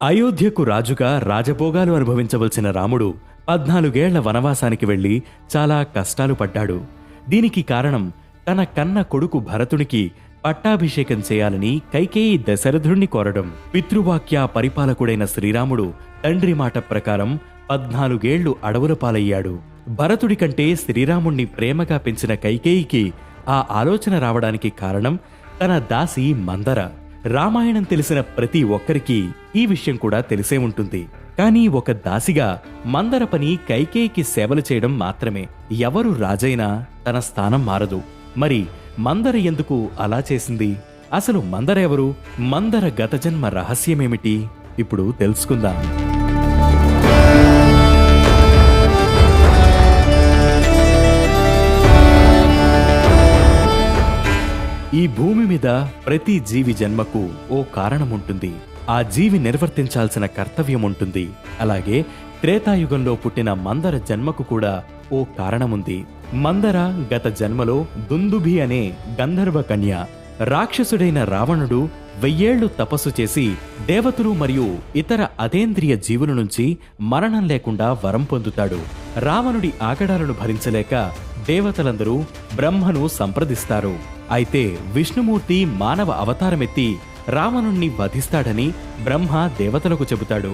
అయోధ్యకు రాజుగా రాజభోగాలు అనుభవించవలసిన రాముడు 14 ఏళ్ల వనవాసానికి వెళ్లి చాలా కష్టాలు పడ్డాడు. దీనికి కారణం తన కన్న కొడుకు భరతునికి పట్టాభిషేకం చేయాలని కైకేయి దశరథుణ్ణి కోరడం. పితృవాక్య పరిపాలకుడైన శ్రీరాముడు తండ్రి మాట ప్రకారం 14 ఏళ్లు అడవుల పాలయ్యాడు. భరతుడి కంటే శ్రీరాముణ్ణి ప్రేమగా పెంచిన కైకేయికి ఆ ఆలోచన రావడానికి కారణం తన దాసి మందర. రామాయణం తెలిసిన ప్రతి ఒక్కరికి ఈ విషయం కూడా తెలిసే ఉంటుంది. కానీ ఒక దాసిగా మందర పని కైకేయికి సేవలు చేయడం మాత్రమే. ఎవరు రాజైనా తన స్థానం మారదు. మరి మందర ఎందుకు అలా చేసింది? అసలు మందర ఎవరు? మందర గత జన్మ రహస్యమేమిటి? ఇప్పుడు తెలుసుకుందాం. ఈ భూమి మీద ప్రతి జీవి జన్మకు ఓ కారణముంటుంది. ఆ జీవి నిర్వర్తించాల్సిన కర్తవ్యం ఉంటుంది. అలాగే త్రేతాయుగంలో పుట్టిన మందర జన్మకు కూడా ఓ కారణముంది. మందర గత జన్మలో దుందుభి అనే గంధర్వ కన్య. రాక్షసుడైన రావణుడు 1000 ఏళ్లు తపస్సు చేసి దేవతలు మరియు ఇతర అతేంద్రియ జీవుల నుంచి మరణం లేకుండా వరం పొందుతాడు. రావణుడి ఆగడాలను భరించలేక దేవతలందరూ బ్రహ్మను సంప్రదిస్తారు. అయితే విష్ణుమూర్తి మానవ అవతారమెత్తి రావణుణ్ణి వధిస్తాడని బ్రహ్మ దేవతలకు చెబుతాడు.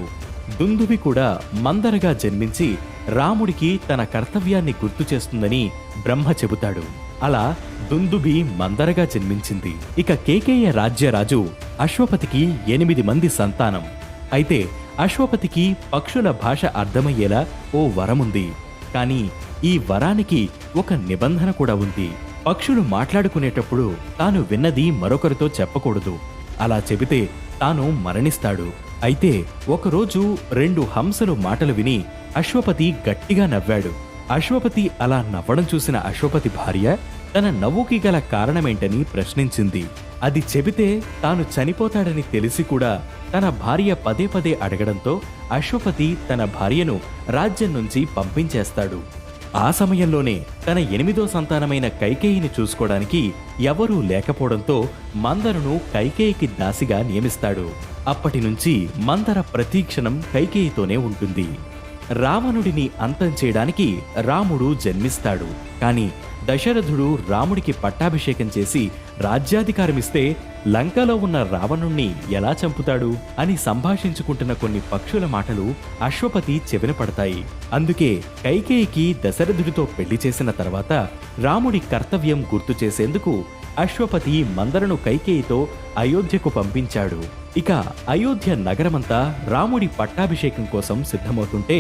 దుందుభి కూడా మందరగా జన్మించి రాముడికి తన కర్తవ్యాన్ని గుర్తు చేస్తుందని బ్రహ్మ చెబుతాడు. అలా దుందుభి మందరగా జన్మించింది. ఇక కేకేయ రాజ్యరాజు అశ్వపతికి 8 మంది సంతానం. అయితే అశ్వపతికి పక్షుల భాష అర్థమయ్యేలా ఓ వరముంది. కానీ ఈ వరానికి ఒక నిబంధన కూడా ఉంది. పక్షులు మాట్లాడుకునేటప్పుడు తాను విన్నది మరొకరితో చెప్పకూడదు. అలా చెబితే తాను మరణిస్తాడు. అయితే ఒకరోజు 2 హంసలు మాటలు విని అశ్వపతి గట్టిగా నవ్వాడు. అశ్వపతి అలా నవ్వడం చూసిన అశ్వపతి భార్య తన నవ్వుకి గల కారణమేంటని ప్రశ్నించింది. అది చెబితే తాను చనిపోతాడని తెలిసి కూడా తన భార్య పదే పదే అడగడంతో అశ్వపతి తన భార్యను రాజ్యం నుంచి పంపించేస్తాడు. ఆ సమయంలోనే తన 8వ సంతానమైన కైకేయిని చూసుకోవడానికి ఎవరూ లేకపోవడంతో మందరను కైకేయికి దాసిగా నియమిస్తాడు. అప్పటినుంచి మందర ప్రతీక్షణం కైకేయితోనే ఉంటుంది. రావణుడిని అంతం చేయడానికి రాముడు జన్మిస్తాడు. కాని దశరథుడు రాముడికి పట్టాభిషేకం చేసి రాజ్యాధికారమిస్తే లంకలో ఉన్న రావణుణ్ణి ఎలా చంపుతాడు అని సంభాషించుకుంటున్న కొన్ని పక్షుల మాటలు అశ్వపతి చెవిన పడతాయి. అందుకే కైకేయికి దశరథుడితో పెళ్లి చేసిన తర్వాత రాముడి కర్తవ్యం గుర్తు చేసేందుకు అశ్వపతి మందరను కైకేయితో అయోధ్యకు పంపించాడు. ఇక అయోధ్య నగరమంతా రాముడి పట్టాభిషేకం కోసం సిద్ధమవుతుంటే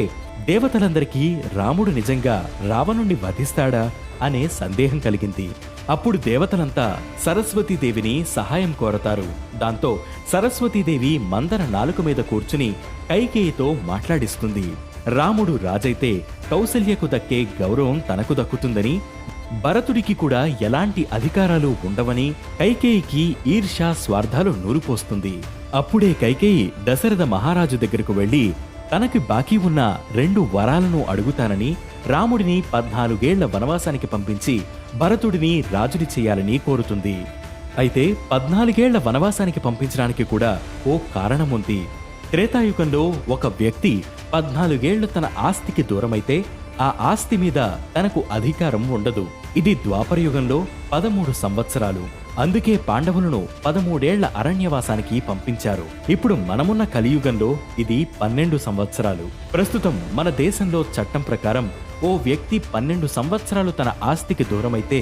దేవతలందరికీ రాముడు నిజంగా రావణుణ్ణి వధిస్తాడా అనే సందేహం కలిగింది. అప్పుడు దేవతలంతా సరస్వతీదేవిని సహాయం కోరతారు. దాంతో సరస్వతీదేవి మందర నాలుక మీద కూర్చుని కైకేయితో మాట్లాడిస్తుంది. రాముడు రాజైతే కౌసల్యకు దక్కే గౌరవం తనకు దక్కుతుందని, భరతుడికి కూడా ఎలాంటి అధికారాలు ఉండవని కైకేయికి ఈర్ష్య స్వార్థాలు నూరిపోస్తుంది. అప్పుడే కైకేయి దశరథ మహారాజు దగ్గరకు వెళ్లి తనకి బాకీ ఉన్న 2 వరాలను అడుగుతానని రాముడిని 14 ఏళ్ల వనవాసానికి పంపించి భరతుడిని రాజుని చేయాలని కోరుతుంది. అయితే 14 ఏళ్ల వనవాసానికి పంపించడానికి కూడా ఓ కారణముంది. త్రేతాయుగంలో ఒక వ్యక్తి 14 ఏళ్లు తన ఆస్తికి దూరమైతే ఆ ఆస్తి మీద తనకు అధికారం ఉండదు. ఇది ద్వాపరయుగంలో 13 సంవత్సరాలు. అందుకే పాండవులను 13 ఏళ్ల అరణ్యవాసానికి పంపించారు. ఇప్పుడు మనమున్న కలియుగంలో ఇది 12 సంవత్సరాలు. ప్రస్తుతం మన దేశంలో చట్టం ప్రకారం ఓ వ్యక్తి 12 సంవత్సరాలు తన ఆస్తికి దూరమైతే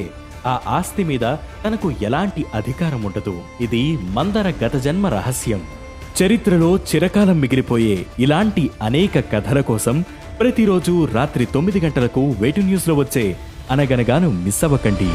ఆ ఆస్తి మీద తనకు ఎలాంటి అధికారం ఉండదు. ఇది మందర గత జన్మ రహస్యం. చరిత్రలో చిరకాలం మిగిలిపోయే ఇలాంటి అనేక కథల కోసం ప్రతిరోజు రాత్రి 9 గంటలకు వేటు న్యూస్లో వచ్చే అనగనగాను మిస్ అవ్వకండి.